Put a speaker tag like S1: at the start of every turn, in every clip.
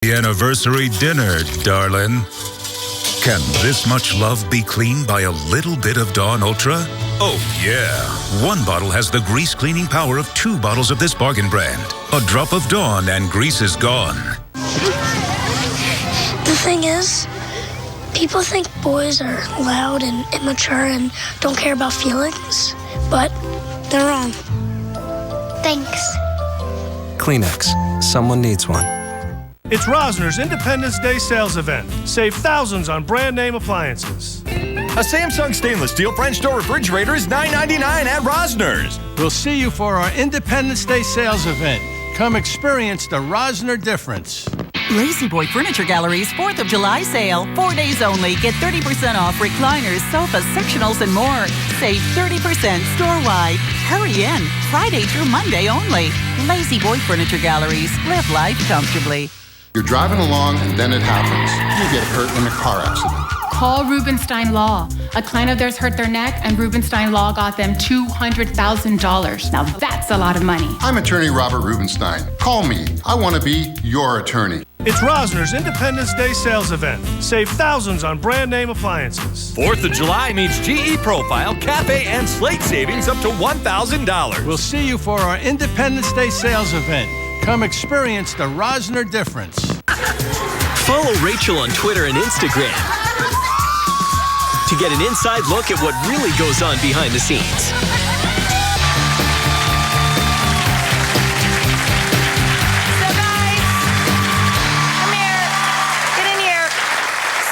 S1: The anniversary dinner, darling. Can this much love be cleaned by a little bit of Dawn Ultra? Oh, yeah. One bottle has the grease cleaning power of 2 bottles of this bargain brand. A drop of Dawn and grease is gone.
S2: The thing is, people think boys are loud and immature and don't care about feelings, but they're wrong. Thanks.
S3: Kleenex. Someone needs one.
S4: It's Rosner's Independence Day sales event. Save thousands on brand name appliances.
S5: A Samsung stainless steel French door refrigerator is $9.99 at Rosner's.
S6: We'll see you for our Independence Day sales event. Come experience the Rosner difference.
S7: Lazy Boy Furniture Gallery's 4th of July sale. 4 days only. Get 30% off recliners, sofas, sectionals, and more. Save 30% store-wide. Hurry in. Friday through Monday only. Lazy Boy Furniture Galleries. Live life comfortably.
S8: You're driving along and then it happens. You get hurt in a car accident.
S9: Call Rubenstein Law. A client of theirs hurt their neck and Rubenstein Law got them $200,000. Now that's a lot of money.
S8: I'm attorney Robert Rubenstein. Call me. I want to be your attorney.
S4: It's Rosner's Independence Day sales event. Save thousands on brand name appliances.
S5: 4th of July means GE Profile, Cafe, and Slate savings up to $1,000.
S6: We'll see you for our Independence Day sales event. Come experience the Rosner difference.
S10: Follow Rachel on Twitter and Instagram to get an inside look at what really goes on behind the scenes.
S11: So guys, come here, get in here.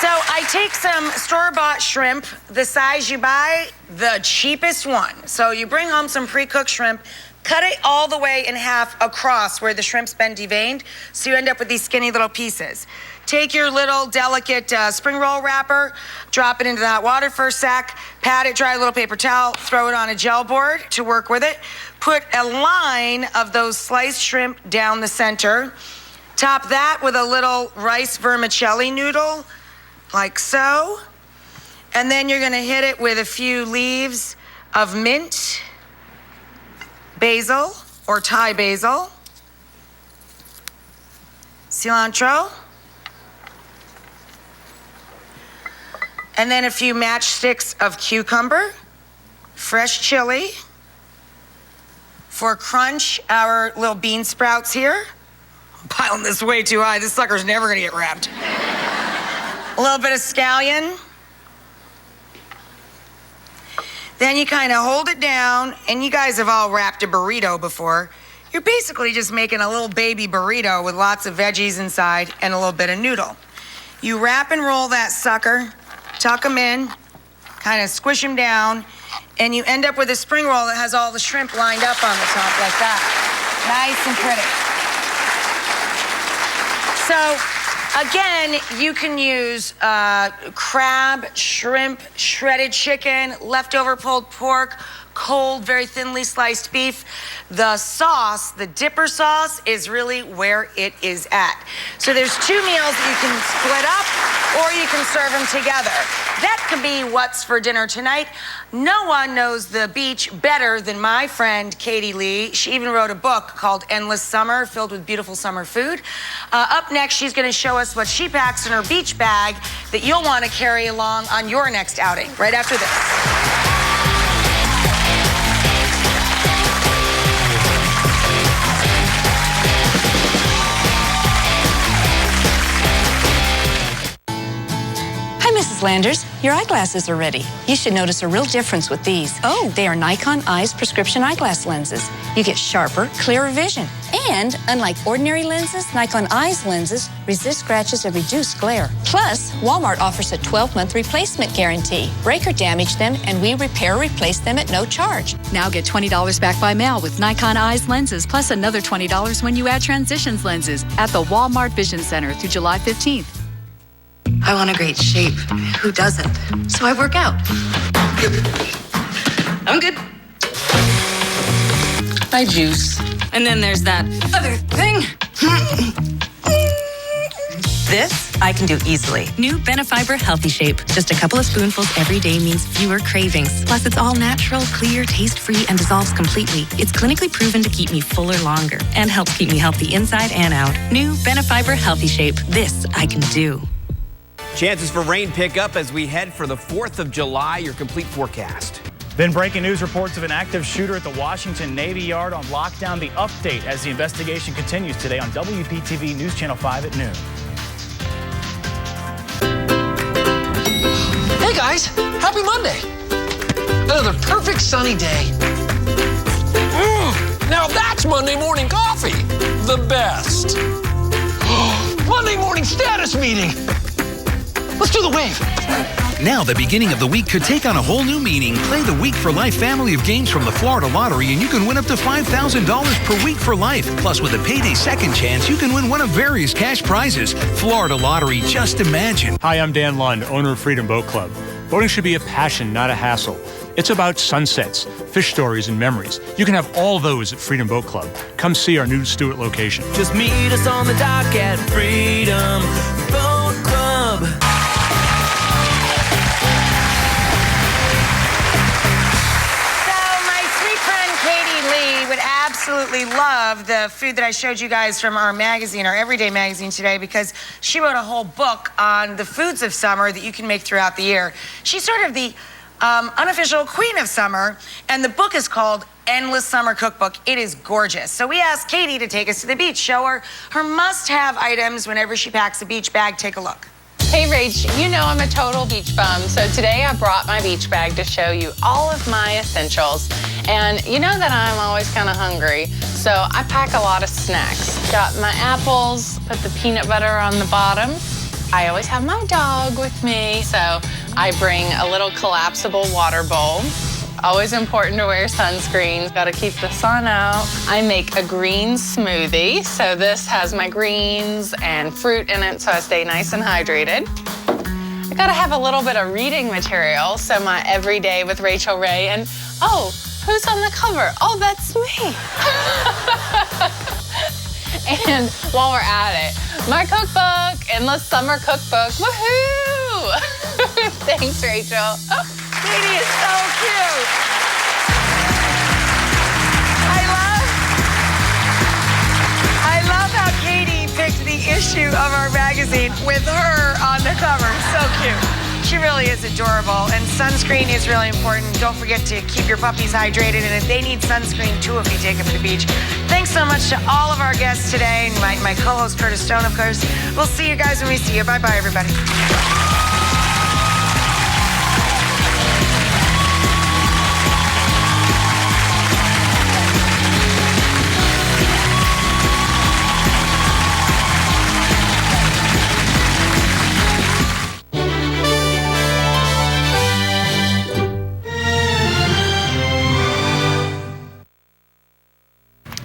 S11: So I take some store-bought shrimp, the size you buy, the cheapest one. So you bring home some pre-cooked shrimp, cut it all the way in half across where the shrimp's been deveined, so you end up with these skinny little pieces. Take your little delicate spring roll wrapper, drop it into the hot water for a sec, pat it dry, a little paper towel, throw it on a gel board to work with it. Put a line of those sliced shrimp down the center. Top that with a little rice vermicelli noodle, like so. And then you're gonna hit it with a few leaves of mint, basil or Thai basil, cilantro, and then a few matchsticks of cucumber, fresh chili. For crunch, our little bean sprouts here. I'm piling this way too high. This sucker's never gonna get wrapped. A little bit of scallion. Then you kind of hold it down, and you guys have all wrapped a burrito before. You're basically just making a little baby burrito with lots of veggies inside and a little bit of noodle. You wrap and roll that sucker, tuck them in, kind of squish them down, and you end up with a spring roll that has all the shrimp lined up on the top like that. Nice and pretty. So, again, you can use crab, shrimp, shredded chicken, leftover pulled pork, cold, very thinly sliced beef. The sauce, the dipper sauce, is really where it is at. So there's 2 meals that you can split up, or you can serve them together. That could be what's for dinner tonight. No one knows the beach better than my friend Katie Lee. She even wrote a book called Endless Summer, filled with beautiful summer food. Up next, she's going to show us what she packs in her beach bag that you'll want to carry along on your next outing, right after this.
S12: Mrs. Landers, your eyeglasses are ready. You should notice a real difference with these. Oh, they are Nikon Eyes prescription eyeglass lenses. You get sharper, clearer vision. And unlike ordinary lenses, Nikon Eyes lenses resist scratches and reduce glare. Plus, Walmart offers a 12-month replacement guarantee. Break or damage them, and we repair or replace them at no charge.
S13: Now get $20 back by mail with Nikon Eyes lenses, plus another $20 when you add Transitions lenses at the Walmart Vision Center through July 15th.
S14: I want a great shape. Who doesn't? So I work out. I'm good. I juice. And then there's that other thing. This I can do easily. New Benefiber Healthy Shape. Just a couple of spoonfuls every day means fewer cravings. Plus, it's all natural, clear, taste-free, and dissolves completely. It's clinically proven to keep me fuller longer and helps keep me healthy inside and out. New Benefiber Healthy Shape. This I can do.
S15: Chances for rain pick up as we head for the 4th of July. Your complete forecast.
S16: Then breaking news reports of an active shooter at the Washington Navy Yard on lockdown. The update as the investigation continues today on WPTV News Channel 5 at noon.
S17: Hey guys, happy Monday. Another perfect sunny day. Now that's Monday morning coffee. The best. Monday morning status meeting. Let's do the wave.
S18: Now the beginning of the week could take on a whole new meaning. Play the Week for Life family of games from the Florida Lottery and you can win up to $5,000 per week for life. Plus with a payday second chance, you can win one of various cash prizes. Florida Lottery, just imagine.
S19: Hi, I'm Dan Lund, owner of Freedom Boat Club. Boating should be a passion, not a hassle. It's about sunsets, fish stories, and memories. You can have all those at Freedom Boat Club. Come see our new Stewart location.
S20: Just meet us on the dock at Freedom Boat Club.
S11: Would absolutely love the food that I showed you guys from our magazine, our Everyday magazine today, because she wrote a whole book on the foods of summer that you can make throughout the year. She's sort of the unofficial queen of summer, and the book is called Endless Summer Cookbook. It is gorgeous. So we asked Katie to take us to the beach, show her her must-have items whenever she packs a beach bag. Take a look.
S21: Hey Rach, you know I'm a total beach bum, so today I brought my beach bag to show you all of my essentials. And you know that I'm always kind of hungry, so I pack a lot of snacks. Got my apples, put the peanut butter on the bottom. I always have my dog with me, so I bring a little collapsible water bowl. Always important to wear sunscreen. Got to keep the sun out. I make a green smoothie. So this has my greens and fruit in it so I stay nice and hydrated. I got to have a little bit of reading material. So my Everyday with Rachel Ray. And oh, who's on the cover? Oh, that's me. And while we're at it, my cookbook, Endless Summer Cookbook. Woohoo! Thanks, Rachel.
S11: Katie is so cute. I love how Katie picked the issue of our magazine with her on the cover. So cute. She really is adorable. And sunscreen is really important. Don't forget to keep your puppies hydrated. And if they need sunscreen too, if you take them to the beach. Thanks so much to all of our guests today. And my co-host, Curtis Stone, of course. We'll see you guys when we see you. Bye-bye, everybody.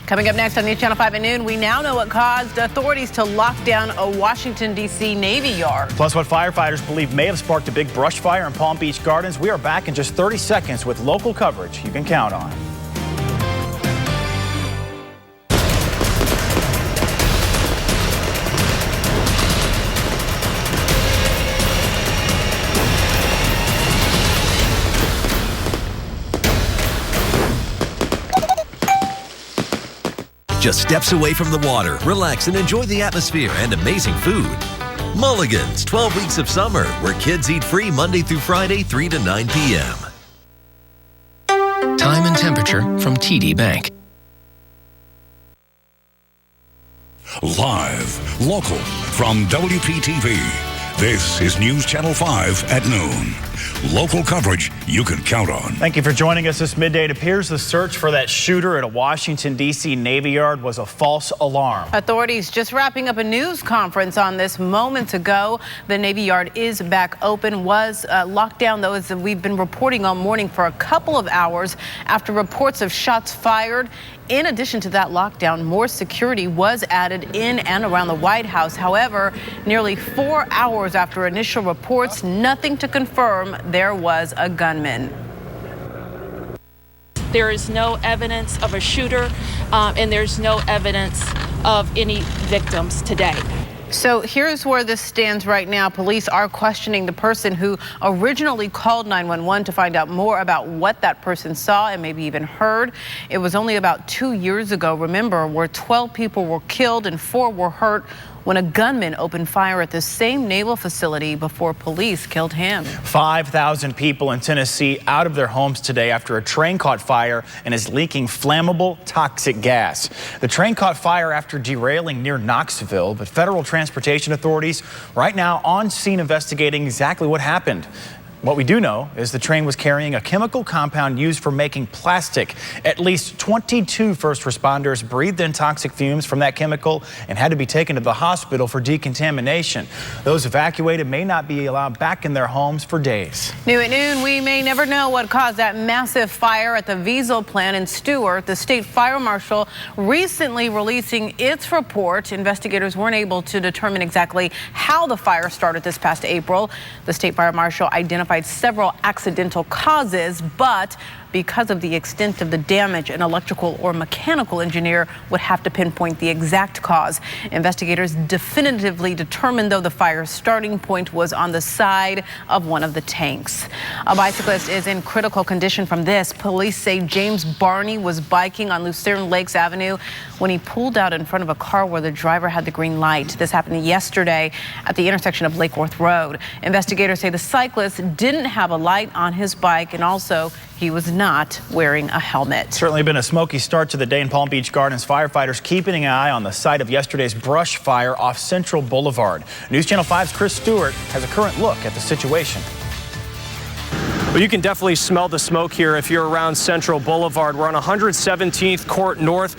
S22: Coming up next on News Channel 5 at noon, we now know what caused authorities to lock down a Washington, D.C. Navy yard.
S16: Plus what firefighters believe may have sparked a big brush fire in Palm Beach Gardens. We are back in just 30 seconds with local coverage you can count on.
S23: Just steps away from the water, relax and enjoy the atmosphere and amazing food. Mulligan's 12 Weeks of Summer, where kids eat free Monday through Friday, 3 to 9 p.m.
S24: Time and temperature from TD Bank.
S1: Live, local, from WPTV. This is News Channel 5 at noon. Local coverage you can count on.
S16: Thank you for joining us this midday. It appears the search for that shooter at a Washington, D.C. Navy Yard was a false alarm.
S22: Authorities just wrapping up a news conference on this moments ago. The Navy Yard is back open, was locked down, though, as we've been reporting all morning for a couple of hours after reports of shots fired. In addition to that lockdown, more security was added in and around the White House. However, nearly 4 hours after initial reports, nothing to confirm there was a gunman.
S25: There is no evidence of a shooter, and there's no evidence of any victims today.
S22: So here's where this stands right now. Police are questioning the person who originally called 911 to find out more about what that person saw and maybe even heard. It was only about 2 years ago, remember, where 12 people were killed and 4 were hurt when a gunman opened fire at the same naval facility before police killed him.
S16: 5,000 people in Tennessee out of their homes today after a train caught fire and is leaking flammable toxic gas. The train caught fire after derailing near Knoxville, but federal transportation authorities right now on scene investigating exactly what happened. What we do know is the train was carrying a chemical compound used for making plastic. At least 22 first responders breathed in toxic fumes from that chemical and had to be taken to the hospital for decontamination. Those evacuated may not be allowed back in their homes for days.
S22: New at noon, we may never know what caused that massive fire at the Wiesel plant in Stuart. The state fire marshal recently releasing its report. Investigators weren't able to determine exactly how the fire started this past April. The state fire marshal identified several accidental causes, but because of the extent of the damage, an electrical or mechanical engineer would have to pinpoint the exact cause. Investigators definitively determined, though, the fire's starting point was on the side of one of the tanks. A bicyclist is in critical condition from this. Police say James Barney was biking on Lucerne Lakes Avenue when he pulled out in front of a car where the driver had the green light. This happened yesterday at the intersection of Lake Worth Road. Investigators say the cyclist didn't have a light on his bike, and also he was not wearing a helmet.
S16: Certainly been a smoky start to the day in Palm Beach Gardens. Firefighters keeping an eye on the site of yesterday's brush fire off Central Boulevard. News Channel 5's Chris Stewart has a current look at the situation.
S2: Well, you can definitely smell the smoke here if you're around Central Boulevard. We're on 117th Court North.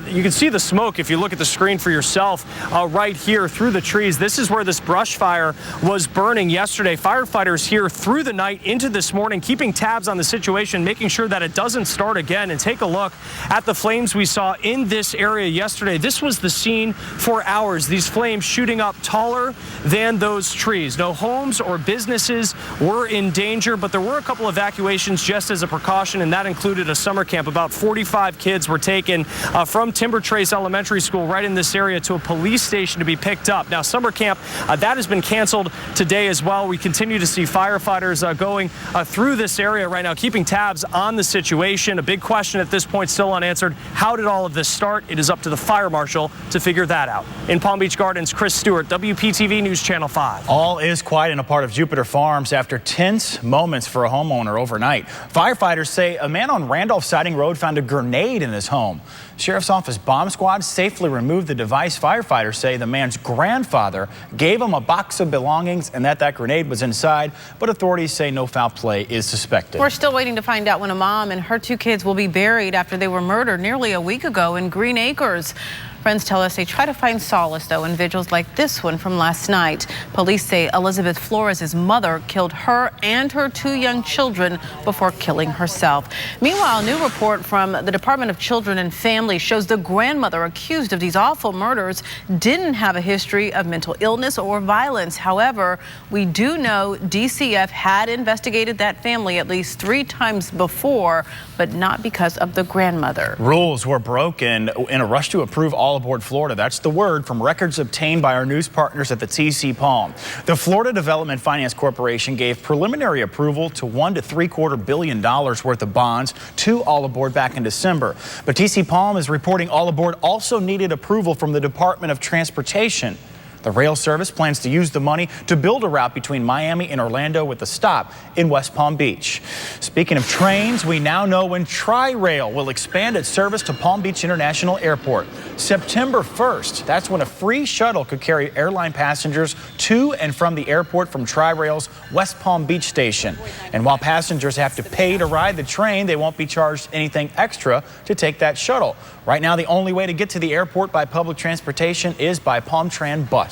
S2: You can see the smoke if you look at the screen for yourself right here through the trees. This is where this brush fire was burning yesterday. Firefighters here through the night into this morning, keeping tabs on the situation, making sure that it doesn't start again. And take a look at the flames we saw in this area yesterday. This was the scene for hours. These flames shooting up taller than those trees. No homes or businesses were in danger, but there were a couple evacuations just as a precaution, and that included a summer camp. About 45 kids were taken from Timber Trace Elementary School right in this area to a police station to be picked up. Now, summer camp, that has been canceled today as well. We continue to see firefighters going through this area right now, keeping tabs on the situation. A big question at this point still unanswered. How did all of this start? It is up to the fire marshal to figure that out. In Palm Beach Gardens, Chris Stewart, WPTV News Channel 5.
S16: All is quiet in a part of Jupiter Farms after tense moments for a homeowner overnight. Firefighters say a man on Randolph Siding Road found a grenade in his home. Sheriff's Office bomb squad safely removed the device. Firefighters say the man's grandfather gave him a box of belongings and that grenade was inside, but authorities say no foul play is suspected.
S22: We're still waiting to find out when a mom and her 2 kids will be buried after they were murdered nearly a week ago in Green Acres. Friends tell us they try to find solace, though, in vigils like this one from last night. Police say Elizabeth Flores' mother killed her and her 2 young children before killing herself. Meanwhile, a new report from the Department of Children and Families shows the grandmother accused of these awful murders didn't have a history of mental illness or violence. However, we do know DCF had investigated that family at least 3 times before, but not because of the grandmother.
S16: Rules were broken in a rush to approve All Aboard Florida. That's the word from records obtained by our news partners at the TC Palm. The Florida Development Finance Corporation gave preliminary approval to $1 to $750 million worth of bonds to All Aboard back in December. But TC Palm is reporting All Aboard also needed approval from the Department of Transportation. The rail service plans to use the money to build a route between Miami and Orlando with a stop in West Palm Beach. Speaking of trains, we now know when Tri-Rail will expand its service to Palm Beach International Airport. September 1st, that's when a free shuttle could carry airline passengers to and from the airport from Tri-Rail's West Palm Beach station. And while passengers have to pay to ride the train, they won't be charged anything extra to take that shuttle. Right now, the only way to get to the airport by public transportation is by PalmTran bus.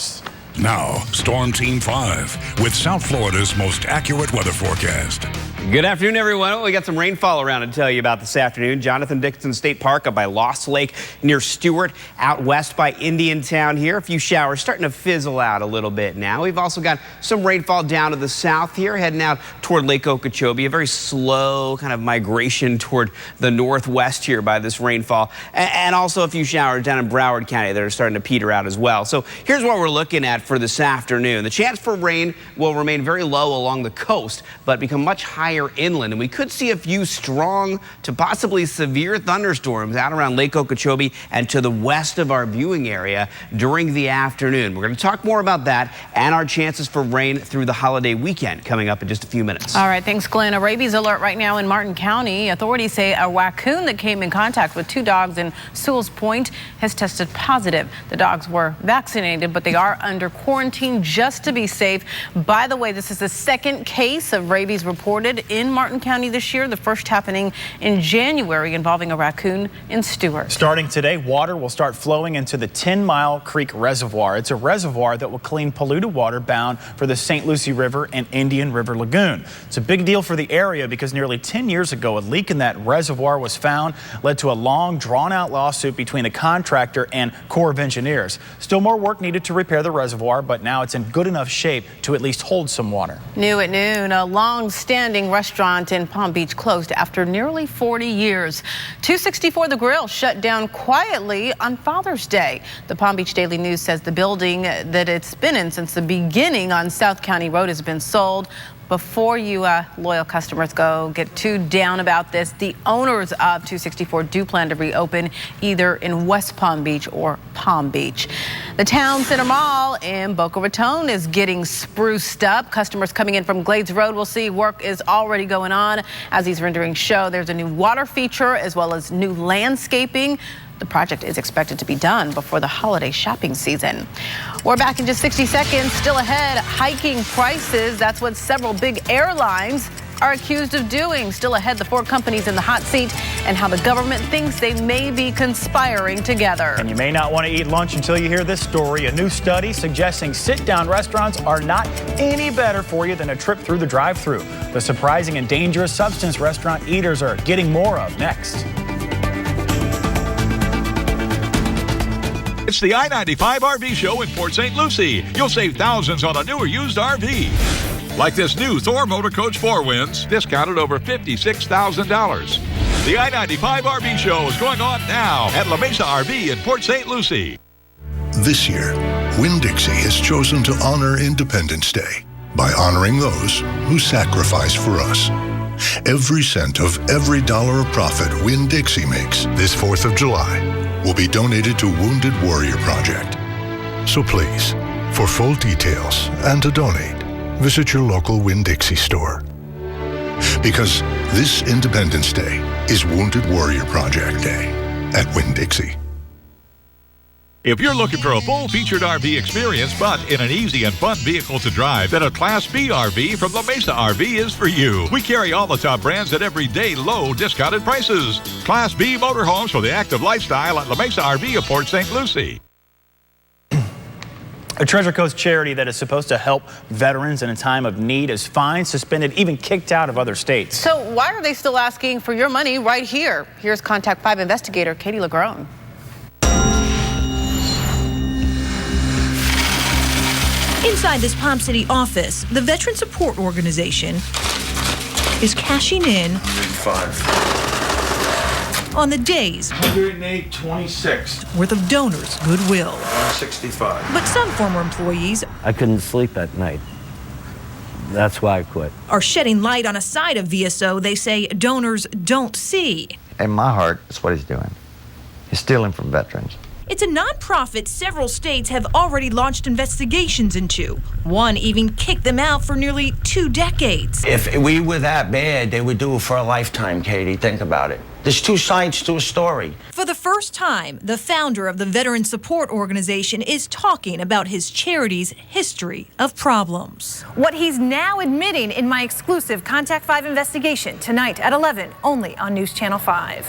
S1: Now, Storm Team 5 with South Florida's most accurate weather forecast.
S15: Good afternoon, everyone. We got some rainfall around to tell you about this afternoon. Jonathan Dixon State Park up by Lost Lake near Stewart, out west by Indiantown here. A few showers starting to fizzle out a little bit now. We've also got some rainfall down to the south here, heading out toward Lake Okeechobee. A very slow kind of migration toward the northwest here by this rainfall. And also a few showers down in Broward County that are starting to peter out as well. So here's what we're looking at for this afternoon. The chance for rain will remain very low along the coast, but become much higher inland, and we could see a few strong to possibly severe thunderstorms out around Lake Okeechobee and to the west of our viewing area during the afternoon. We're going to talk more about that and our chances for rain through the holiday weekend coming up in just a few minutes.
S22: All right, thanks, Glenn. A rabies alert right now in Martin County. Authorities say a raccoon that came in contact with 2 dogs in Sewell's Point has tested positive. The dogs were vaccinated, but they are under quarantine just to be safe. By the way, this is the second case of rabies reported in Martin County this year, the first happening in January involving a raccoon in Stewart.
S16: Starting today, water will start flowing into the 10 Mile Creek Reservoir. It's a reservoir that will clean polluted water bound for the St. Lucie River and Indian River Lagoon. It's a big deal for the area because nearly 10 years ago, a leak in that reservoir was found, led to a long, drawn-out lawsuit between the contractor and Corps of Engineers. Still more work needed to repair the reservoir, but now it's in good enough shape to at least hold some water.
S22: New at noon, a long-standing restaurant in Palm Beach closed after nearly 40 years. 264 The Grill shut down quietly on Father's Day. The Palm Beach Daily News says the building that it's been in since the beginning on South County Road has been sold. Before you loyal customers get too down about this, the owners of 264 do plan to reopen either in West Palm Beach or Palm Beach. The Town Center Mall in Boca Raton is getting spruced up. Customers coming in from Glades Road will see work is already going on. As these renderings show, there's a new water feature as well as new landscaping. The project is expected to be done before the holiday shopping season. We're back in just 60 seconds. Still ahead, hiking prices. That's what several big airlines are accused of doing. Still ahead, the 4 companies in the hot seat and how the government thinks they may be conspiring together.
S16: And you may not want to eat lunch until you hear this story. A new study suggesting sit-down restaurants are not any better for you than a trip through the drive-thru. The surprising and dangerous substance restaurant eaters are getting more of next.
S3: It's the I-95 RV show in Port St. Lucie. You'll save thousands on a new or used RV. Like this new Thor Motor Coach 4 Winds, discounted over $56,000. The I-95 RV show is going on now at La Mesa RV in Port St. Lucie.
S4: This year, Winn-Dixie has chosen to honor Independence Day by honoring those who sacrifice for us. Every cent of every dollar of profit Winn-Dixie makes this 4th of July will be donated to Wounded Warrior Project. So please, for full details and to donate, visit your local Winn-Dixie store. Because this Independence Day is Wounded Warrior Project Day at Winn-Dixie.
S3: If you're looking for a full-featured RV experience, but in an easy and fun vehicle to drive, then a Class B RV from La Mesa RV is for you. We carry all the top brands at everyday low discounted prices. Class B motorhomes for the active lifestyle at La Mesa RV of Port St. Lucie.
S16: A Treasure Coast charity that is supposed to help veterans in a time of need is fined, suspended, even kicked out of other states.
S22: So why are they still asking for your money right here? Here's Contact 5 investigator Katie Lagrone.
S7: Inside this Palm City office, the Veteran Support Organization is cashing in on the days
S8: 108.26
S7: worth of donors' goodwill.
S8: 165.
S7: But some former employees
S9: I couldn't sleep at night. That's why I quit.
S7: are shedding light on a side of VSO they say donors don't see.
S26: In my heart, that's what he's doing. He's stealing from veterans.
S7: It's a nonprofit several states have already launched investigations into. One even kicked them out for nearly 2 decades.
S27: If we were that bad, they would do it for a lifetime, Katie. Think about it. There's 2 sides to a story.
S7: For the first time, the founder of the Veteran Support Organization is talking about his charity's history of problems.
S28: What he's now admitting in my exclusive Contact 5 investigation tonight at 11, only on News Channel 5.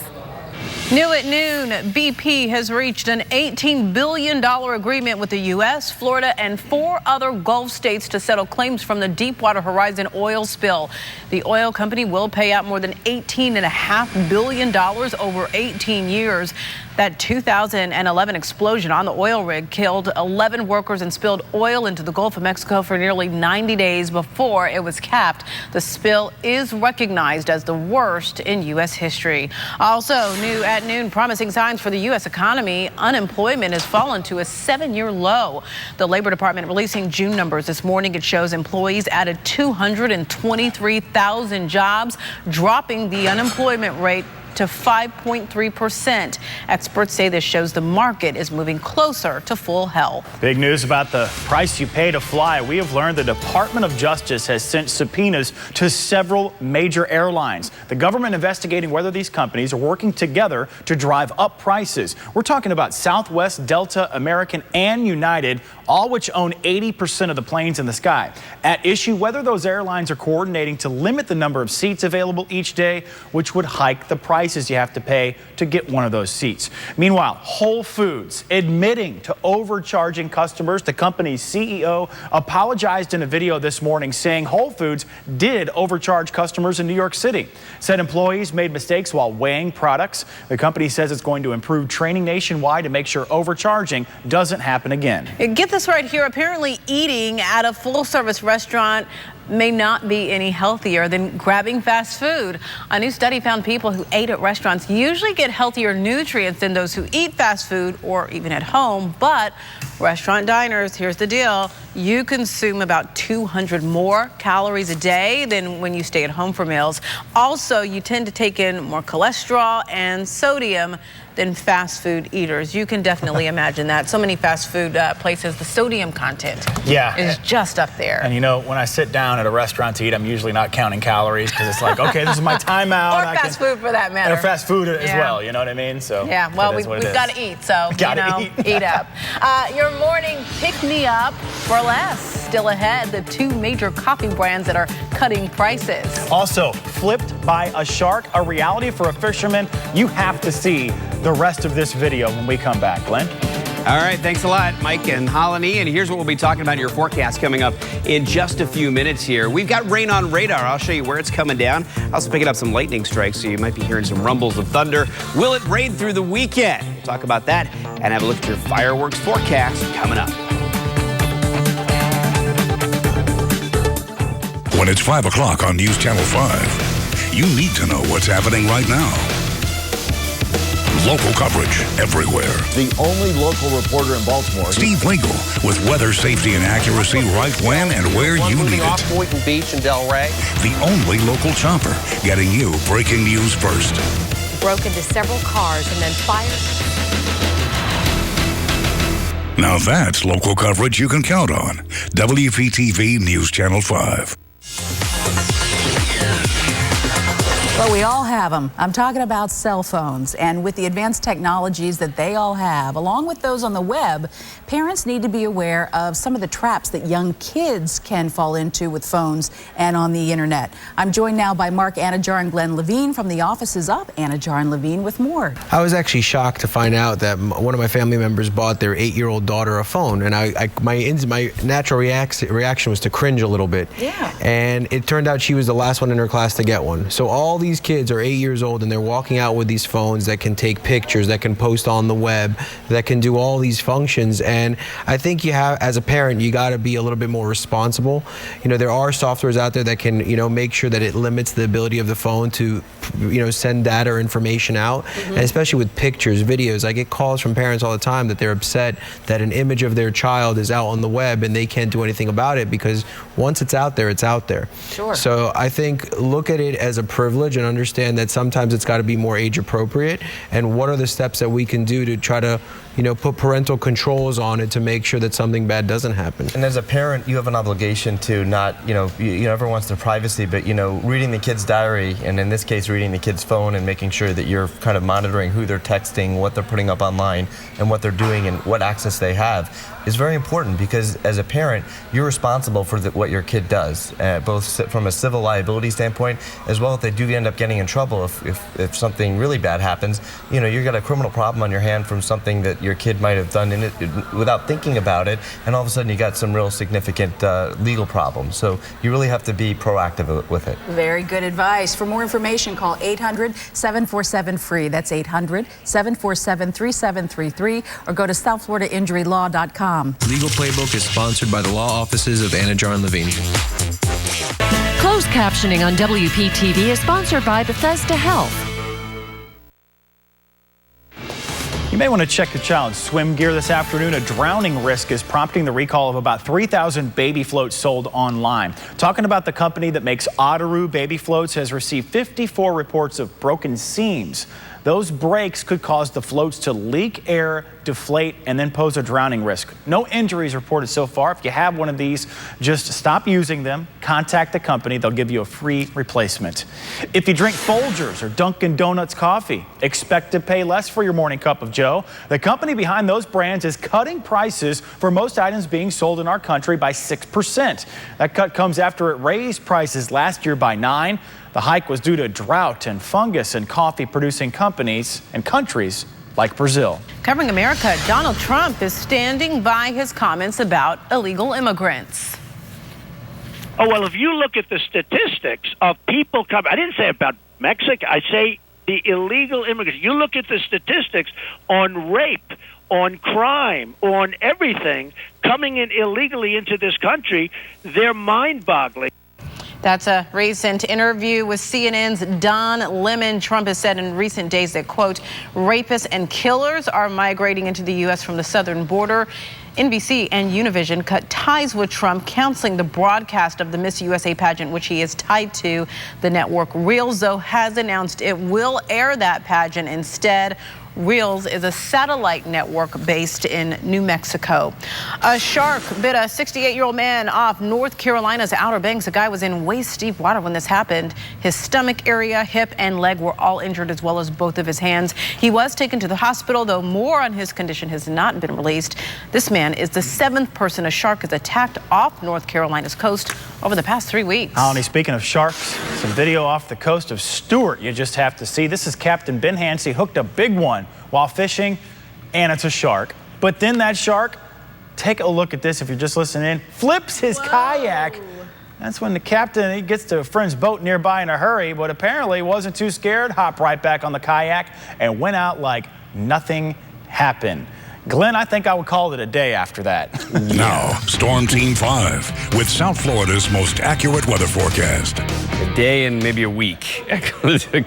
S22: New at noon, BP has reached an $18 billion agreement with the U.S., Florida, and 4 other Gulf states to settle claims from the Deepwater Horizon oil spill. The oil company will pay out more than $18.5 billion over 18 years. That 2011 explosion on the oil rig killed 11 workers and spilled oil into the Gulf of Mexico for nearly 90 days before it was capped. The spill is recognized as the worst in U.S. history. Also, new at noon, promising signs for the U.S. economy. Unemployment has fallen to a 7-year low. The Labor Department releasing June numbers this morning. It shows employees added 223,000 jobs, dropping the unemployment rate to 5.3%. Experts say this shows the market is moving closer to full health.
S16: Big news about the price you pay to fly. We have learned the Department of Justice has sent subpoenas to several major airlines. The government investigating whether these companies are working together to drive up prices. We're talking about Southwest, Delta, American, and United, all which own 80% of the planes in the sky. At issue, whether those airlines are coordinating to limit the number of seats available each day, which would hike the prices you have to pay to get one of those seats. Meanwhile, Whole Foods admitting to overcharging customers. The company's CEO apologized in a video this morning, saying Whole Foods did overcharge customers in New York City. Said employees made mistakes while weighing products. The company says it's going to improve training nationwide to make sure overcharging doesn't happen again.
S22: Get this right here. Apparently eating at a full-service restaurant may not be any healthier than grabbing fast food. A new study found people who ate at restaurants usually get healthier nutrients than those who eat fast food or even at home. But restaurant diners, here's the deal. You consume about 200 more calories a day than when you stay at home for meals. Also, you tend to take in more cholesterol and sodium than fast food eaters. You can definitely imagine that. So many fast food places, the sodium content is just up there.
S16: And you know, when I sit down at a restaurant to eat, I'm usually not counting calories because it's like, okay, this is my timeout.
S22: Or fast food for that matter.
S16: Or fast food as well, you know what I mean? So
S22: yeah, well, we've got to eat, so eat up. Your morning pick-me-up for less. Still ahead, the 2 major coffee brands that are cutting prices.
S16: Also, flipped by a shark, a reality for a fisherman. You have to see the rest of this video when we come back. Glenn?
S15: All right, thanks a lot, Mike and Holly. And here's what we'll be talking about in your forecast coming up in just a few minutes here. We've got rain on radar. I'll show you where it's coming down. Also picking up some lightning strikes, so you might be hearing some rumbles of thunder. Will it rain through the weekend? We'll talk about that and have a look at your fireworks forecast coming up.
S4: When it's 5 o'clock on News Channel 5, you need to know what's happening right now. Local coverage everywhere.
S5: The only local reporter in Baltimore.
S4: Steve Lingle with weather, safety, and accuracy right when and where you need
S6: off
S4: it.
S6: Boynton Beach and Delray.
S4: The only local chopper getting you breaking news first.
S10: Broke into several cars and then fired.
S4: Now that's local coverage you can count on. WPTV News Channel 5.
S12: Well, we all have them. I'm talking about cell phones. And with the advanced technologies that they all have, along with those on the web, parents need to be aware of some of the traps that young kids can fall into with phones and on the internet. I'm joined now by Mark Anajar and Glenn Levine from the offices of Anajar and Levine with more.
S13: I was actually shocked to find out that one of my family members bought their 8-year-old daughter a phone, and my natural reaction was to cringe a little bit.
S12: Yeah.
S13: And it turned out she was the last one in her class to get one. So all these kids are 8 years old and they're walking out with these phones that can take pictures, that can post on the web, that can do all these functions. And I think you have, as a parent, you got to be a little bit more responsible. You know, there are softwares out there that can, make sure that it limits the ability of the phone to, send data or information out. And especially with pictures, videos. I get calls from parents all the time that they're upset that an image of their child is out on the web and they can't do anything about it because once it's out there, it's out there.
S12: Sure.
S13: So I think look at it as a privilege and understand that sometimes it's got to be more age appropriate. And what are the steps that we can do to try to, put parental controls on it to make sure that something bad doesn't happen.
S6: And as a parent, you have an obligation to not, everyone wants their privacy, but, reading the kid's diary, and in this case, reading the kid's phone and making sure that you're kind of monitoring who they're texting, what they're putting up online, and what they're doing and what access they have is very important, because as a parent, you're responsible for what your kid does, both from a civil liability standpoint, as well if they do end up getting in trouble if something really bad happens. You've got a criminal problem on your hand from something that your kid might have done without thinking about it, and all of a sudden you got some real significant legal problems. So you really have to be proactive with it.
S12: Very good advice. For more information, call 800-747-FREE. That's 800-747-3733, or go to southfloridainjurylaw.com.
S24: Legal Playbook is sponsored by the law offices of Anajar and Levine.
S10: Closed captioning on WPTV is sponsored by Bethesda Health.
S16: You may want to check your child's swim gear this afternoon. A drowning risk is prompting the recall of about 3,000 baby floats sold online. Talking about the company that makes Ottaroo baby floats has received 54 reports of broken seams. Those breaks could cause the floats to leak air, deflate, and then pose a drowning risk. No injuries reported so far. If you have one of these, just stop using them, contact the company. They'll give you a free replacement. If you drink Folgers or Dunkin' Donuts coffee, expect to pay less for your morning cup of joe. The company behind those brands is cutting prices for most items being sold in our country by 6%. That cut comes after it raised prices last year by 9%. The hike was due to drought and fungus in coffee-producing companies and countries like Brazil.
S22: Covering America, Donald Trump is standing by his comments about illegal immigrants.
S11: Oh, well, if you look at the statistics of people coming, I didn't say about Mexico, I say the illegal immigrants. You look at the statistics on rape, on crime, on everything coming in illegally into this country, they're mind-boggling.
S22: That's a recent interview with CNN's Don Lemon. Trump has said in recent days that, quote, rapists and killers are migrating into the U.S. from the southern border. NBC and Univision cut ties with Trump, canceling the broadcast of the Miss USA pageant, which he is tied to. The network Reels, though, has announced it will air that pageant instead. Reels is a satellite network based in New Mexico. A shark bit a 68-year-old man off North Carolina's Outer Banks. The guy was in waist-deep water when this happened. His stomach area, hip, and leg were all injured, as well as both of his hands. He was taken to the hospital, though more on his condition has not been released. This man is the 7th person a shark has attacked off North Carolina's coast over the past 3 weeks.
S16: Alani, speaking of sharks, some video off the coast of Stewart you just have to see. This is Captain Ben Hansey, hooked a big one while fishing, and it's a shark. But then that shark, take a look at this if you're just listening in, flips his kayak. That's when the captain, he gets to a friend's boat nearby in a hurry, but apparently wasn't too scared, hopped right back on the kayak and went out like nothing happened. Glenn, I think I would call it a day after that.
S14: Now, Storm Team 5 with South Florida's most accurate weather forecast.
S15: A day and maybe a week.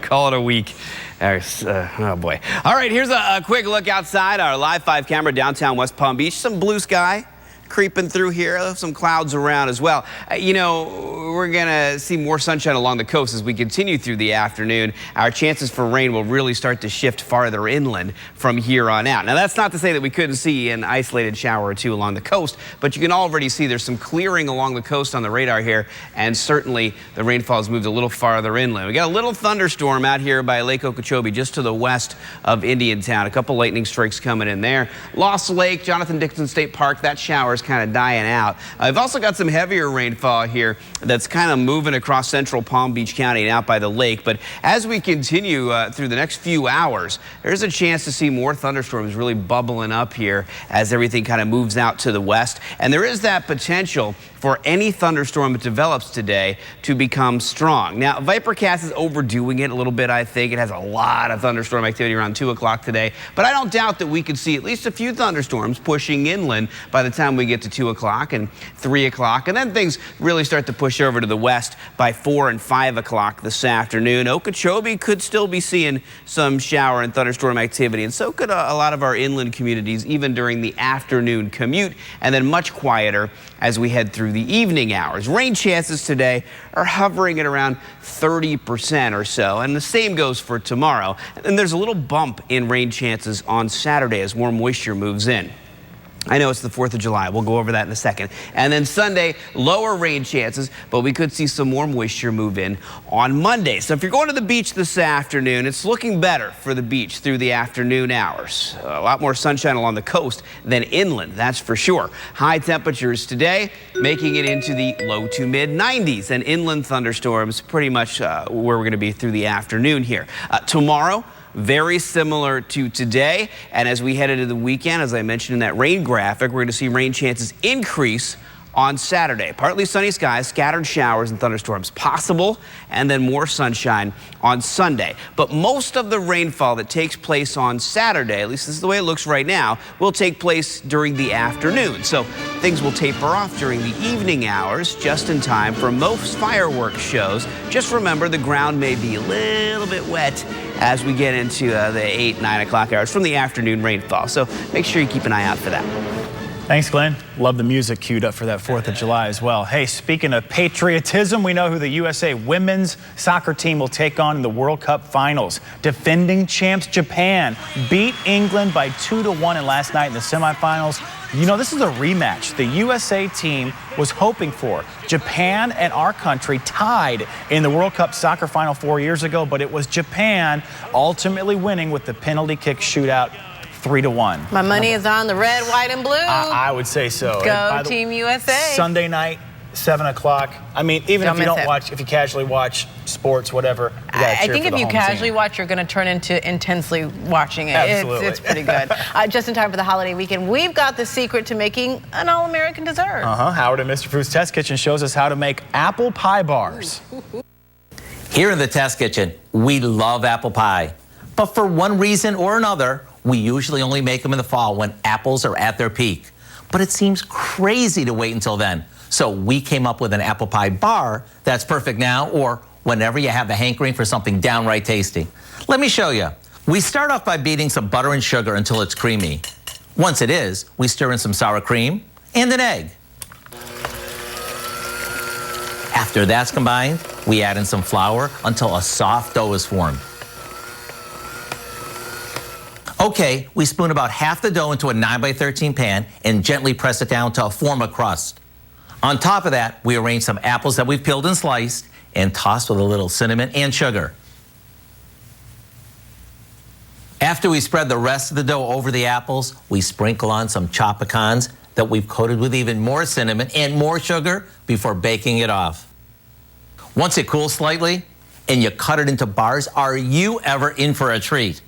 S15: Call it a week. Oh boy. All right, here's a quick look outside our Live 5 camera downtown West Palm Beach. Some blue sky creeping through here, some clouds around as well. We're gonna see more sunshine along the coast as we continue through the afternoon. Our chances for rain will really start to shift farther inland from here on out. Now, that's not to say that we couldn't see an isolated shower or two along the coast, but you can already see there's some clearing along the coast on the radar here, and certainly the rainfall has moved a little farther inland. We got a little thunderstorm out here by Lake Okeechobee, just to the west of Indiantown. A couple lightning strikes coming in there. Lost Lake, Jonathan Dixon State Park, that shower is kind of dying out. I've also got some heavier rainfall here that's kind of moving across central Palm Beach County and out by the lake. But as we continue through the next few hours, there's a chance to see more thunderstorms really bubbling up here as everything kind of moves out to the west. And there is that potential for any thunderstorm that develops today to become strong. Now, Vipercast is overdoing it a little bit, I think. It has a lot of thunderstorm activity around 2 o'clock today. But I don't doubt that we could see at least a few thunderstorms pushing inland by the time we get get to 2 o'clock and 3 o'clock. And then things really start to push over to the west by 4 and 5 o'clock this afternoon. Okeechobee could still be seeing some shower and thunderstorm activity, and so could a lot of our inland communities, even during the afternoon commute, and then much quieter as we head through the evening hours. Rain chances today are hovering at around 30% or so, and the same goes for tomorrow. And there's a little bump in rain chances on Saturday as warm moisture moves in. I know it's the 4th of July. We'll go over that in a second. And then Sunday, lower rain chances, but we could see some more moisture move in on Monday. So if you're going to the beach this afternoon, it's looking better for the beach through the afternoon hours. A lot more sunshine along the coast than inland, that's for sure. High temperatures today, making it into the low to mid 90s, and inland thunderstorms pretty much where we're going to be through the afternoon here. Tomorrow, very similar to today, and as we head into the weekend, as I mentioned in that rain graphic, we're going to see rain chances increase on Saturday. Partly sunny skies, scattered showers and thunderstorms possible, and then more sunshine on Sunday. But most of the rainfall that takes place on Saturday, at least this is the way it looks right now, will take place during the afternoon. So things will taper off during the evening hours, just in time for most fireworks shows. Just remember, the ground may be a little bit wet as we get into the 8, 9 o'clock hours from the afternoon rainfall. So make sure you keep an eye out for that.
S16: Thanks, Glenn. Love the music queued up for that 4th of July as well. Hey, speaking of patriotism, we know who the USA women's soccer team will take on in the World Cup finals. Defending champs Japan beat England by 2-1 in last night in the semifinals. You know, this is a rematch the USA team was hoping for. Japan and our country tied in the World Cup soccer final 4 years ago, but it was Japan ultimately winning with the penalty kick shootout 3-1.
S22: My money is on the red, white, and blue.
S16: I would say so.
S22: Go Team USA.
S16: Sunday night, 7 o'clock. I mean, even if you don't watch, if you casually watch sports, whatever, you gotta cheer
S22: I think
S16: for
S22: if
S16: the
S22: you
S16: home
S22: casually
S16: team.
S22: watch, you're going to turn into intensely watching it.
S16: Absolutely.
S22: It's pretty good. Just in time for the holiday weekend, we've got the secret to making an all-American dessert.
S16: Howard and Mr. Food's Test Kitchen shows us how to make apple pie bars.
S2: Here in the Test Kitchen, we love apple pie. But for one reason or another, we usually only make them in the fall when apples are at their peak. But it seems crazy to wait until then. So we came up with an apple pie bar that's perfect now or whenever you have the hankering for something downright tasty. Let me show you. We start off by beating some butter and sugar until it's creamy. Once it is, we stir in some sour cream and an egg. After that's combined, we add in some flour until a soft dough is formed. Okay, we spoon about half the dough into a 9x13 pan and gently press it down to form a crust. On top of that, we arrange some apples that we've peeled and sliced and tossed with a little cinnamon and sugar. After we spread the rest of the dough over the apples, we sprinkle on some chopped pecans that we've coated with even more cinnamon and more sugar before baking it off. Once it cools slightly and you cut it into bars, are you ever in for a treat?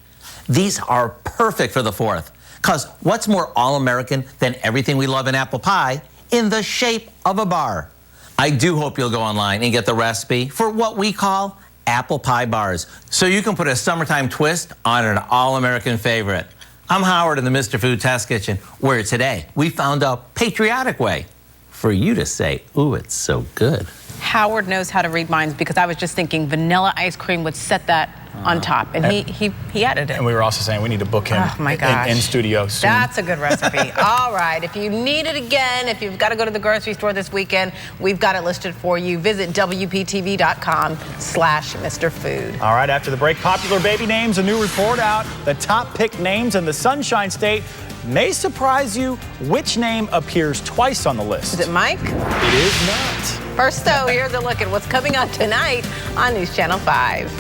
S2: These are perfect for the 4th, because what's more all-American than everything we love in apple pie in the shape of a bar? I do hope you'll go online and get the recipe for what we call apple pie bars, so you can put a summertime twist on an all-American favorite. I'm Howard in the Mr. Food Test Kitchen, where today we found a patriotic way for you to say, ooh, it's so good.
S22: Howard knows how to read minds, because I was just thinking vanilla ice cream would set that on top, and he added it.
S16: And we were also saying we need to book him in studio soon.
S22: That's a good recipe. All right, if you need it again, if you've got to go to the grocery store this weekend, we've got it listed for you. Visit WPTV.com/Mr. Food.
S16: All right, after the break, popular baby names, a new report out. The top picked names in the Sunshine State may surprise you. Which name appears twice on the list?
S22: Is it Mike?
S16: It is not.
S22: First, though, here's a look at what's coming up tonight on News Channel 5.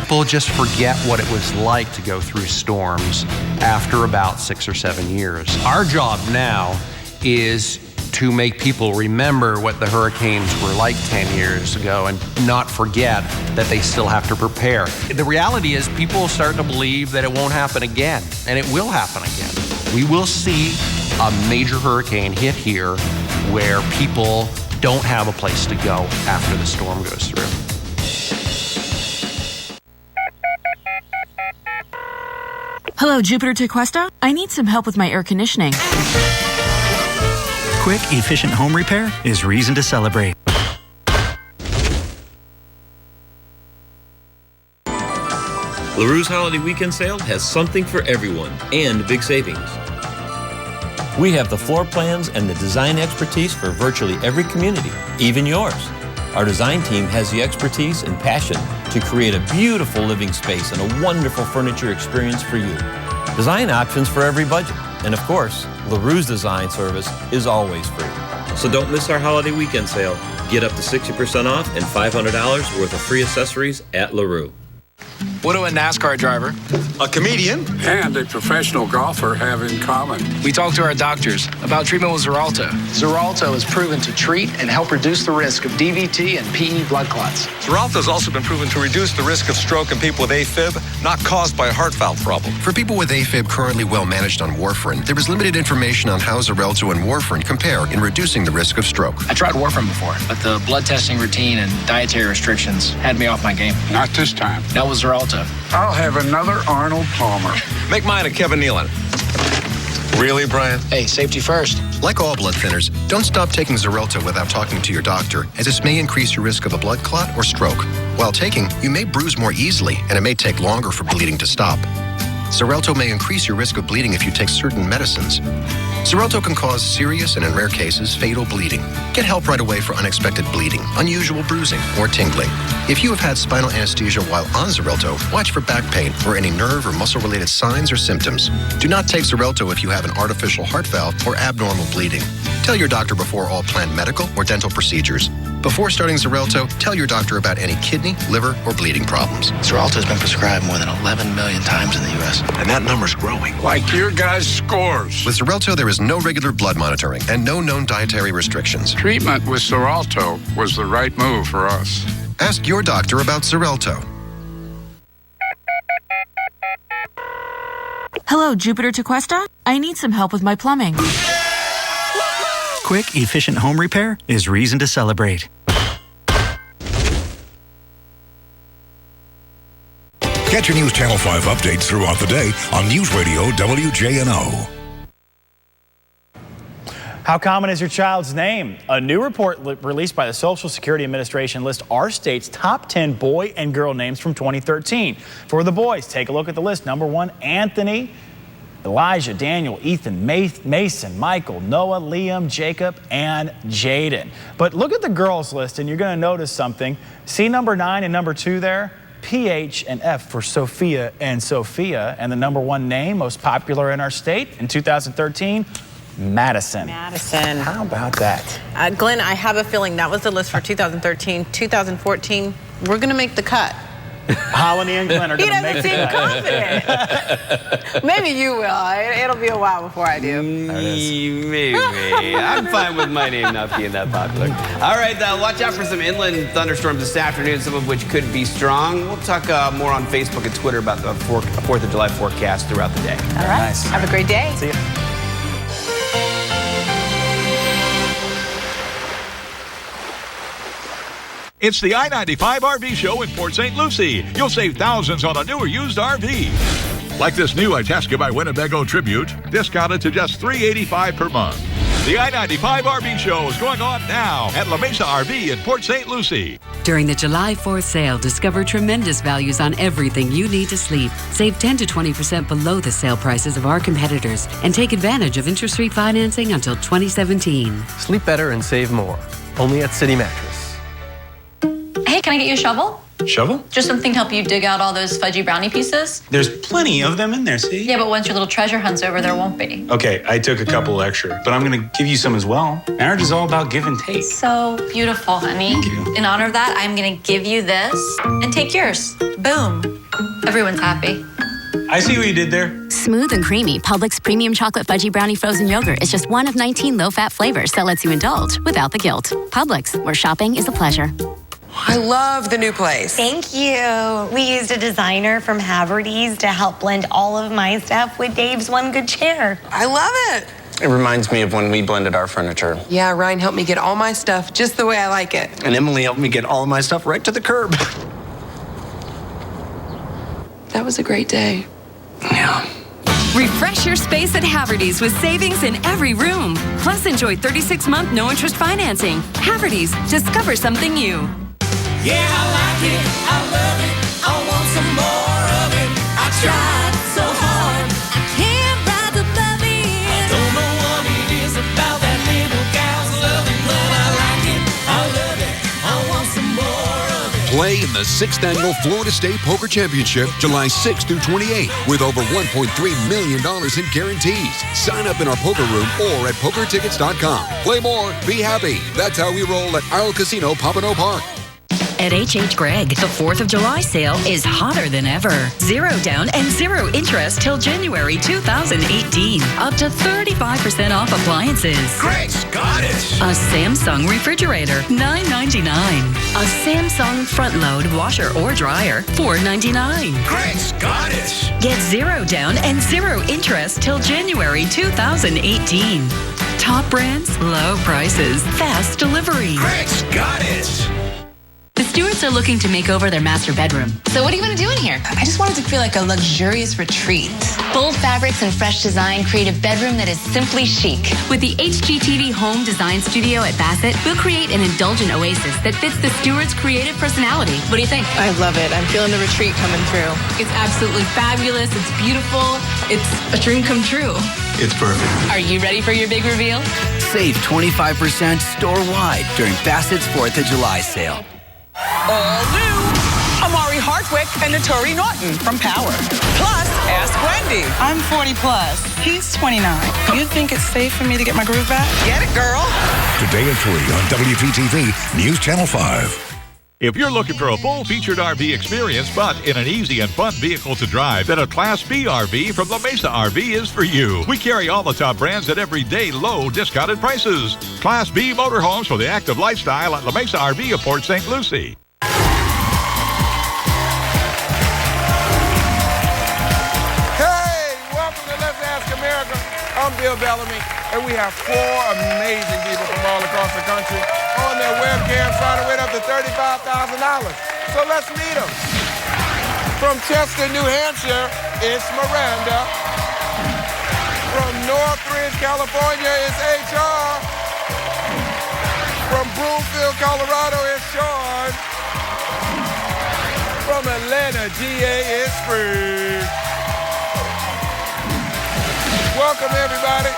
S17: People just forget what it was like to go through storms after about 6 or 7 years. Our job now is to make people remember what the hurricanes were like 10 years ago and not forget that they still have to prepare. The reality is people start to believe that it won't happen again, and it will happen again. We will see a major hurricane hit here where people don't have a place to go after the storm goes through.
S1: Hello, Jupiter to Cuesta. I need some help with my air conditioning.
S3: Quick, efficient home repair is reason to celebrate.
S18: LaRue's Holiday Weekend Sale has something for everyone and big savings. We have the floor plans and the design expertise for virtually every community, even yours. Our design team has the expertise and passion to create a beautiful living space and a wonderful furniture experience for you. Design options for every budget. And of course, LaRue's design service is always free. So don't miss our holiday weekend sale. Get up to 60% off and $500 worth of free accessories at LaRue.
S19: What do a NASCAR driver, a comedian, and a professional golfer have in common?
S20: We talked to our doctors about treatment with Xarelto. Xarelto is proven to treat and help reduce the risk of DVT and PE blood clots.
S19: Xarelto has also been proven to reduce the risk of stroke in people with AFib, not caused by a heart valve problem.
S21: For people with AFib currently well managed on warfarin, there is limited information on how Xarelto and warfarin compare in reducing the risk of stroke.
S20: I tried warfarin before, but the blood testing routine and dietary restrictions had me off my game.
S19: Not this time.
S20: That was Xarelto.
S19: I'll have another Arnold Palmer.
S20: Make mine a Kevin Nealon.
S19: Really, Brian?
S20: Hey, safety first.
S21: Like all blood thinners, don't stop taking Xarelto without talking to your doctor, as this may increase your risk of a blood clot or stroke. While taking, you may bruise more easily, and it may take longer for bleeding to stop. Xarelto may increase your risk of bleeding if you take certain medicines. Xarelto can cause serious and, in rare cases, fatal bleeding. Get help right away for unexpected bleeding, unusual bruising, or tingling. If you have had spinal anesthesia while on Xarelto, watch for back pain or any nerve or muscle-related signs or symptoms. Do not take Xarelto if you have an artificial heart valve or abnormal bleeding. Tell your doctor before all planned medical or dental procedures. Before starting Xarelto, tell your doctor about any kidney, liver, or bleeding problems.
S20: Xarelto has been prescribed more than 11 million times in the U.S.
S21: And that number's growing.
S19: Like your guys' scores.
S21: With Xarelto, there is no regular blood monitoring and no known dietary restrictions.
S19: Treatment with Xarelto was the right move for us.
S21: Ask your doctor about Xarelto.
S1: Hello, Jupiter to Cuesta. I need some help with my plumbing.
S3: Quick, efficient home repair is reason to celebrate.
S14: Catch your News Channel 5 updates throughout the day on News Radio WJNO.
S16: How common is your child's name? A new report released by the Social Security Administration lists our state's top 10 boy and girl names from 2013. For the boys, take a look at the list. Number 1, Anthony, Elijah, Daniel, Ethan, Mason, Michael, Noah, Liam, Jacob, and Jaden. But look at the girls list and you're going to notice something. See number 9 and number 2 there? PH and F for Sophia and Sophia. And the number 1 name most popular in our state in 2013, Madison.
S22: Madison.
S16: How about that?
S22: Glenn, I have a feeling that was the list for 2013. 2014, we're going to make the cut.
S16: Holly and Glenn are going to make the cut.
S22: He doesn't seem confident. Maybe you will. It'll be a while before I do.
S15: Maybe. I'm fine with my name not being that popular. All right, watch out for some inland thunderstorms this afternoon, some of which could be strong. We'll talk more on Facebook and Twitter about the 4th of July forecast throughout the day.
S22: All right. Nice. Have a great day.
S16: See you.
S23: It's the I-95 RV show in Port St. Lucie. You'll save thousands on a new or used RV. Like this new Itasca by Winnebago Tribute, discounted to just $385 per month. The I-95 RV show is going on now at La Mesa RV in Port St. Lucie.
S25: During the July 4th sale, discover tremendous values on everything you need to sleep. Save 10 to 20% below the sale prices of our competitors and take advantage of interest-free financing until 2017.
S24: Sleep better and save more. Only at City Mattress.
S29: Hey, can I get you a shovel?
S30: Shovel?
S29: Just something to help you dig out all those fudgy brownie pieces.
S30: There's plenty of them in there, see?
S29: Yeah, but once your little treasure hunt's over, there won't be.
S30: Okay, I took a couple extra, but I'm gonna give you some as well. Marriage is all about give and take.
S29: So beautiful, honey.
S30: Thank you.
S29: In honor of that, I'm gonna give you this and take yours. Boom. Everyone's happy.
S30: I see what you did there.
S31: Smooth and creamy, Publix Premium Chocolate Fudgy Brownie Frozen Yogurt is just one of 19 low-fat flavors that lets you indulge without the guilt. Publix, where shopping is a pleasure.
S32: I love the new place.
S33: Thank you. We used a designer from Haverty's to help blend all of my stuff with Dave's One Good Chair.
S32: I love it.
S34: It reminds me of when we blended our furniture.
S32: Yeah, Ryan helped me get all my stuff just the way I like it.
S34: And Emily helped me get all of my stuff right to the curb.
S32: That was a great day.
S34: Yeah.
S2: Refresh your space at Haverty's with savings in every room. Plus, enjoy 36-month no-interest financing. Haverty's, discover something new.
S4: Yeah, I like it. I love it. I want some more of it. I tried so hard. I can't rise above it. I don't know what it is about that little gal's loving, but I like it. I love it. I want some more of it.
S5: Play in the 6th Annual Florida State Poker Championship, July 6th through 28th, with over $1.3 million in guarantees. Sign up in our poker room or at pokertickets.com. Play more, be happy. That's how we roll at Isle Casino, Pompano Park.
S6: At H.H. Gregg, the 4th of July sale is hotter than ever. 0 down and 0 interest till January 2018. Up to 35% off appliances.
S4: Greg's got it.
S6: A Samsung refrigerator, $9.99. A Samsung front-load washer or dryer, $4.99.
S4: Greg's got it.
S6: Get 0 down and 0 interest till January 2018. Top brands, low prices, fast delivery.
S4: Greg's got it.
S7: The Stewarts are looking to make over their master bedroom.
S29: So what do you want to do in here?
S7: I just wanted to feel like a luxurious retreat.
S29: Bold fabrics and fresh design create a bedroom that is simply chic.
S7: With the HGTV Home Design Studio at Bassett, we'll create an indulgent oasis that fits the Stewarts' creative personality. What do you think? I love it. I'm feeling the retreat coming through. It's absolutely fabulous. It's beautiful. It's a dream come true.
S8: It's perfect.
S7: Are you ready for your big reveal?
S9: Save 25% store-wide during Bassett's 4th of July sale.
S10: All new, Amari Hartwick and Naturi Norton from Power. Plus, ask Wendy.
S11: I'm 40 plus. He's 29. You think it's safe for me to get my groove back?
S10: Get it, girl.
S14: Today at 3 on WPTV News Channel 5.
S23: If you're looking for a full-featured RV experience, but in an easy and fun vehicle to drive, then a Class B RV from La Mesa RV is for you. We carry all the top brands at everyday low discounted prices. Class B motorhomes for the active lifestyle at La Mesa RV of Port St. Lucie.
S12: Hey, welcome to Let's Ask America. I'm Bill Bellamy, and we have 4 amazing people from all across the country on their webcam trying to win up to $35,000. So let's meet them. From Chester, New Hampshire, it's Miranda. From Northridge, California, it's HR. From Broomfield, Colorado, it's Sean. From Atlanta, GA, it's Spring. Welcome, everybody.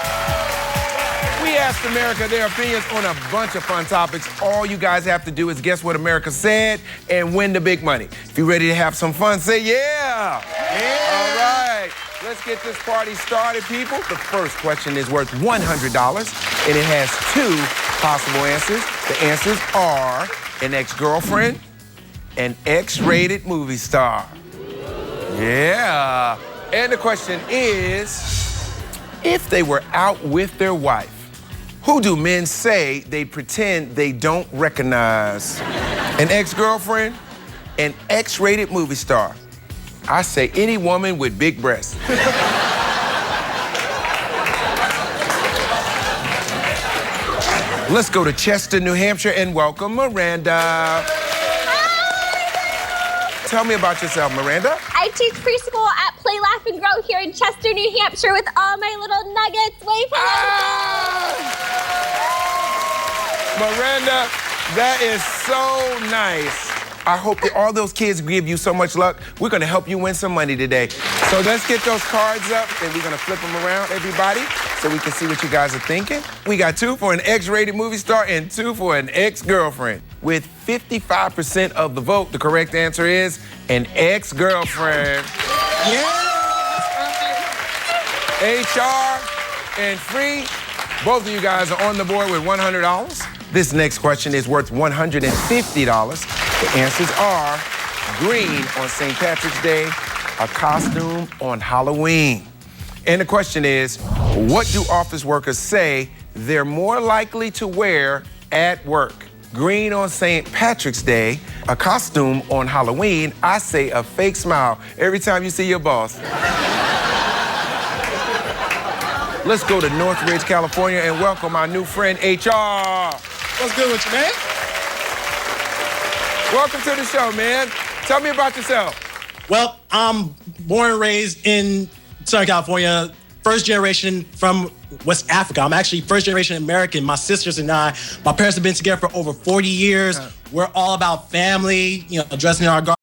S12: We asked America their opinions on a bunch of fun topics. All you guys have to do is guess what America said and win the big money. If you're ready to have some fun, say yeah. Yeah. All right. Let's get this party started, people. The first question is worth $100, and it has 2 possible answers. The answers are an ex-girlfriend, an X-rated movie star. Yeah. And the question is, if they were out with their wife, who do men say they pretend they don't recognize? An ex-girlfriend? An X-rated movie star? I say any woman with big breasts. Let's go to Chester, New Hampshire, and welcome Miranda. Tell me about yourself, Miranda.
S13: I teach preschool at Play, Laugh, and Grow here in Chester, New Hampshire with all my little nuggets. Wave hello.
S12: Miranda, that is so nice. I hope that all those kids give you so much luck. We're going to help you win some money today. So let's get those cards up, and we're going to flip them around, everybody, so we can see what you guys are thinking. We got 2 for an X-rated movie star and 2 for an ex-girlfriend. With 55% of the vote, the correct answer is an ex-girlfriend. Yeah! HR and Free, both of you guys are on the board with $100. This next question is worth $150. The answers are green on St. Patrick's Day, a costume on Halloween. And the question is, what do office workers say they're more likely to wear at work? Green on St. Patrick's Day, a costume on Halloween. I say a fake smile every time you see your boss. Let's go to Northridge, California, and welcome our new friend, HR.
S26: What's good with you, man?
S12: Welcome to the show, man. Tell me about yourself.
S26: Well, I'm born and raised in
S1: Southern California, first generation from West Africa. I'm actually first generation American. My sisters and I, my parents have been together for over 40 years. We're all about family, dressing in our